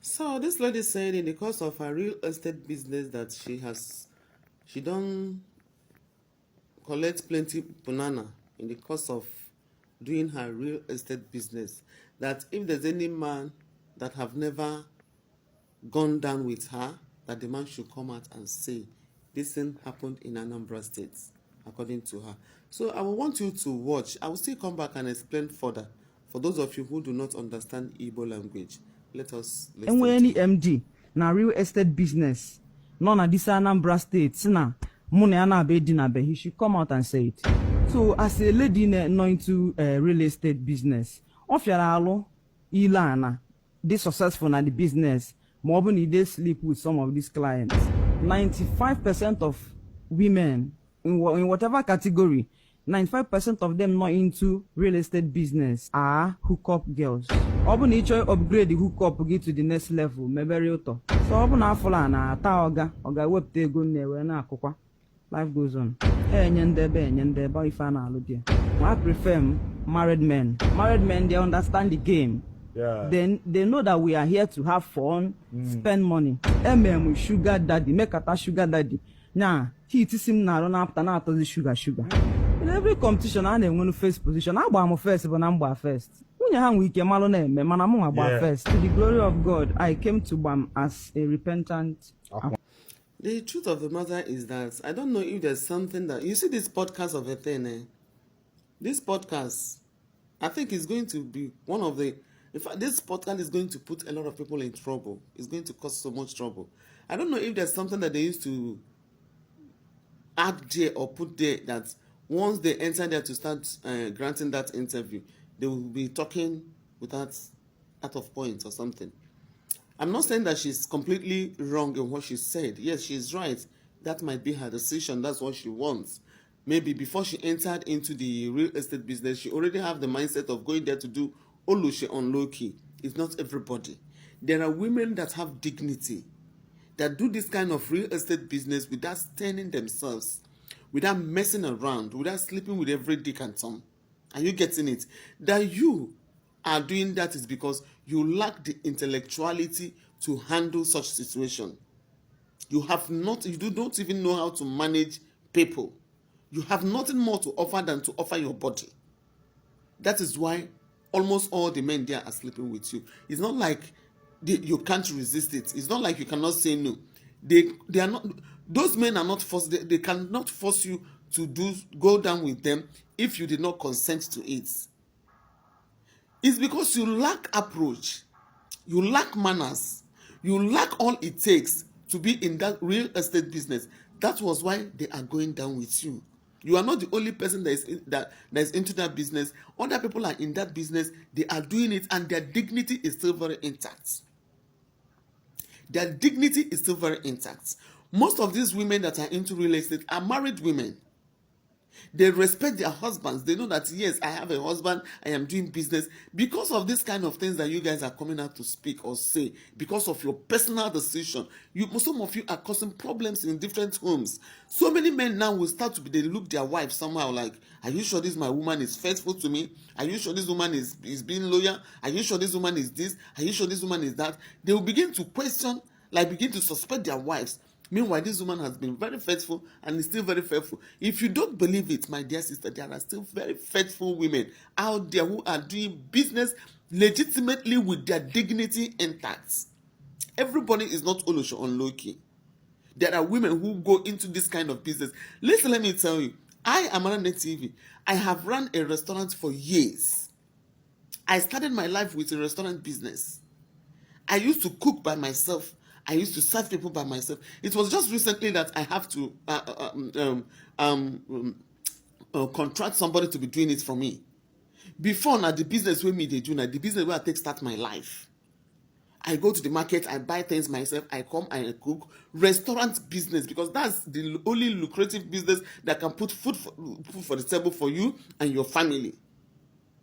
So this lady said in the course of her real estate business that she don't collect plenty banana in the course of doing her real estate business. That if there's any man that have never gone down with her, that the man should come out and say this thing happened in Anambra State, according to her. So I will want you to watch. I will still come back and explain further. For those of you who do not understand Igbo language, let us listen. Enwe any MD na real estate business no na this Anambra State na mụ na ya na-abịa di na be, he should come out and say it. So as a lady no into real estate business, ọ fiara alụ ile ana dey successful na the business ma ọ bụ na dey sleep with some of these clients. 95% of women in whatever category, 95% of them not into real estate business are hookup girls. Ọ bụ na ị chọọ upgrade the hookup gị to the next level mebere ụtọ. So ọ bụ na afọla na ata ọ ga-ewepụta ego na-ewe na-akụkwa. Life goes on. Enye ndebe ife a na-alụ dị. I prefer married men. Married men, they understand the game. Yeah. Then they know that we are here to have fun, spend money. Sugar daddy, make a sugar daddy. Nah, he is him now after now to the sugar. In every competition, I want to first position. I'm first, but I'm first. To the glory of God, I came to BAM as a repentant. The truth of the matter is that I don't know if there's something that you see this podcast of a thing. This podcast, I think, is going to be one of the. In fact, this podcast is going to put a lot of people in trouble. It's going to cause so much trouble. I don't know if there's something that they used to add there or put there that once they enter there to start granting that interview, they will be talking without out of point or something. I'm not saying that she's completely wrong in what she said. Yes, she's right. That might be her decision. That's what she wants. Maybe before she entered into the real estate business, she already have the mindset of going there to do Olushe on low-key. It's not everybody. There are women that have dignity, that do this kind of real estate business without staining themselves, without messing around, without sleeping with every dick and Tom. Are you getting it? That you are doing that is because you lack the intellectuality to handle such situation. You do not even know how to manage people. You have nothing more to offer than to offer your body. That is why almost all the men there are sleeping with you. It's not like you can't resist it. It's not like you cannot say no. They are not. Those men are not forced. They cannot force you to go down with them if you did not consent to it. It's because you lack approach, you lack manners, you lack all it takes to be in that real estate business. That was why they are going down with you. You are not the only person that is into that business. Other people are in that business. They are doing it, and their dignity is still very intact. Their dignity is still very intact. Most of these women that are into real estate are married women. They respect their husbands. They know that, yes, I have a husband, I am doing business. Because of this kind of things that you guys are coming out to speak or say, because of your personal decision, some of you are causing problems in different homes. So many men now will start they look their wife somehow like, are you sure this my woman is faithful to me? Are you sure this woman is being loyal? Are you sure this woman is this? Are you sure this woman is that? They will begin to question, begin to suspect their wives. Meanwhile, this woman has been very faithful and is still very faithful. If you don't believe it, my dear sister, there are still very faithful women out there who are doing business legitimately with their dignity intact. Everybody is not Olosho on low-key. There are women who go into this kind of business. Listen, let me tell you, I am Anande TV. I have run a restaurant for years. I started my life with a restaurant business. I used to cook by myself. I used to serve people by myself. It was just recently that I have to contract somebody to be doing it for me. Before now, the business where me they do now, the business where I take start my life. I go to the market, I buy things myself, I come and I cook. Restaurant business, because that's the only lucrative business that can put food for the table for you and your family.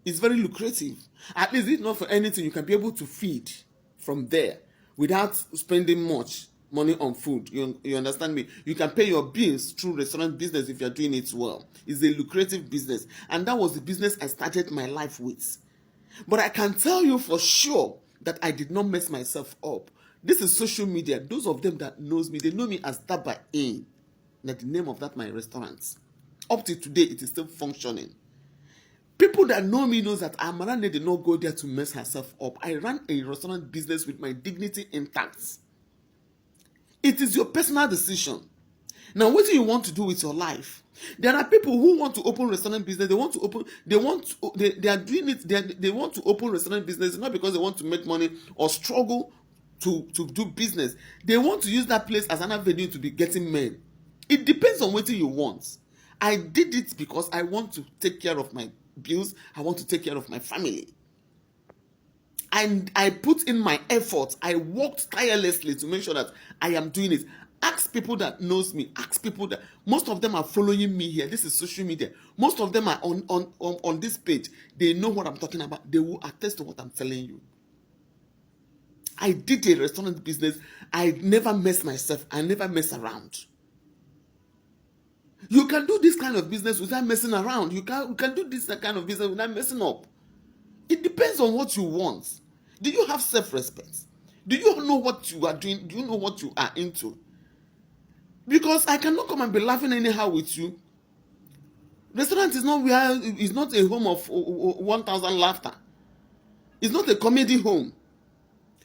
It's very lucrative. At least if not for anything, you can be able to feed from there without spending much money on food. You understand me? You can pay your bills through restaurant business if you're doing it well. It's a lucrative business. And that was the business I started my life with. But I can tell you for sure that I did not mess myself up. This is social media. Those of them that knows me, they know me as Daba Inn. That's the name of that my restaurant. Up to today, it is still functioning. People that know me knows that Amarane did not go there to mess herself up. I ran a restaurant business with my dignity intact. It is your personal decision. Now, what do you want to do with your life? There are people who want to open restaurant business. They want to open restaurant business not because they want to make money or struggle to do business. They want to use that place as an avenue to be getting men. It depends on what you want. I did it because I want to take care of my bills. I want to take care of my family. And I put in my effort. I worked tirelessly to make sure that I am doing it. Ask people that knows me. Ask people that most of them are following me here. This is social media. Most of them are on this page. They know what I'm talking about. They will attest to what I'm telling you. I did a restaurant business. I never mess myself. I never mess around. You can do this kind of business without messing around. You can do this kind of business without messing up. It depends on what you want. Do you have self-respect? Do you know what you are doing? Do you know what you are into? Because I cannot come and be laughing anyhow with you. Restaurant is not a home of 1,000 laughter. It's not a comedy home.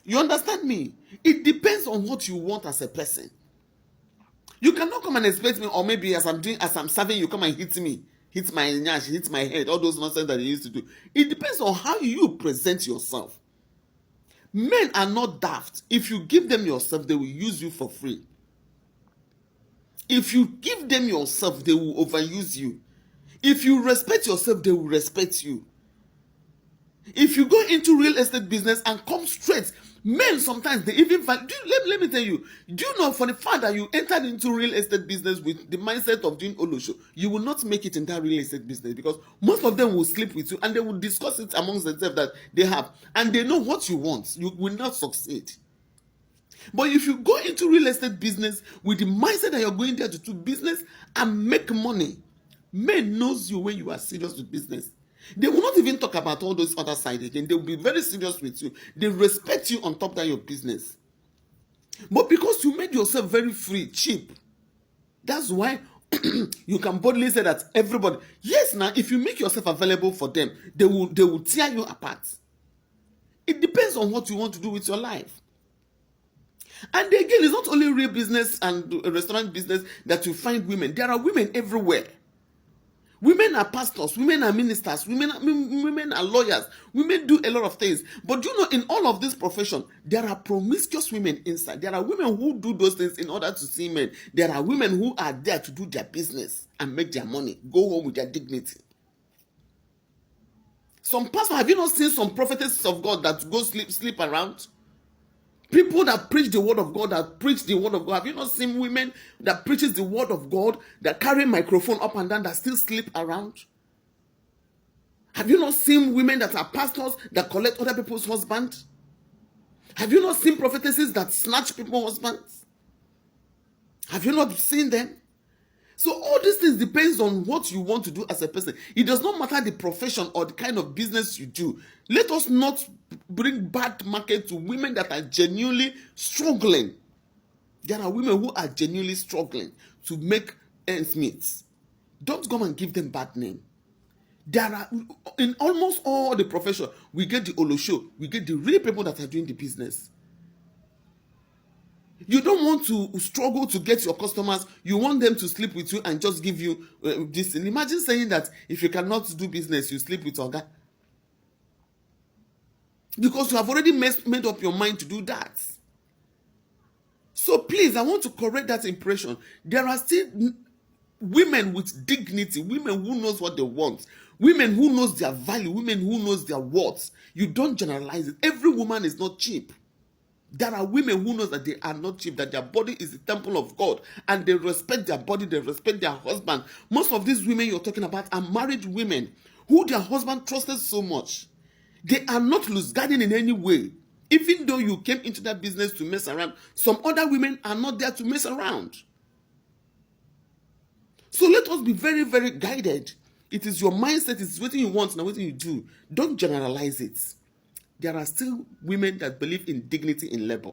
You understand me? It depends on what you want as a person. You cannot come and expect me, or maybe as I'm serving, you come and hit me, hit my nyash, hit my head, all those nonsense that you used to do. It depends on how you present yourself. Men are not daft. If you give them yourself, they will use you for free. If you give them yourself, they will overuse you. If you respect yourself, they will respect you. If you go into real estate business and come straight, men sometimes they even let me tell you, do you know for the fact that you entered into real estate business with the mindset of doing Olosho, you will not make it in that real estate business because most of them will sleep with you and they will discuss it amongst themselves that they have and they know what you want. You will not succeed. But if you go into real estate business with the mindset that you're going there to do business and make money, men knows you when you are serious with business. They will not even talk about all those other sides again. They will be very serious with you. They respect you on top of your business. But because you made yourself very free, cheap, that's why you can boldly say that everybody, yes, now if you make yourself available for them, they will tear you apart. It depends on what you want to do with your life. And again, it's not only real business and restaurant business that you find women. There are women everywhere. Women are pastors, women are ministers, women are lawyers, women do a lot of things. But you know, in all of this profession, there are promiscuous women inside. There are women who do those things in order to see men. There are women who are there to do their business and make their money, go home with their dignity. Some pastors, have you not seen some prophetesses of God that go sleep around? People that preach the word of God, Have you not seen women that preaches the word of God, that carry microphone up and down, that still sleep around? Have you not seen women that are pastors that collect other people's husbands? Have you not seen prophetesses that snatch people's husbands? Have you not seen them? So all these things depends on what you want to do as a person. It does not matter the profession or the kind of business you do. Let us not bring bad market to women that are genuinely struggling. There are women who are genuinely struggling to make ends meet. Don't come and give them bad name. There are, in almost all the profession, we get the Olosho, we get the real people that are doing the business. You don't want to struggle to get your customers. You want them to sleep with you and just give you this. Imagine saying that if you cannot do business, you sleep with Oga. Because you have already made up your mind to do that. So please, I want to correct that impression. There are still women with dignity, women who knows what they want, women who knows their value, women who knows their worth. You don't generalize it. Every woman is not cheap. There are women who know that they are not cheap, that their body is the temple of God, and they respect their body, they respect their husband. Most of these women you're talking about are married women who their husband trusted so much. They are not loose-guarding in any way. Even though you came into that business to mess around, some other women are not there to mess around. So let us be very, very guided. It is your mindset, it's what you want, not what you do. Don't generalize it. there are still women that believe in dignity in labor.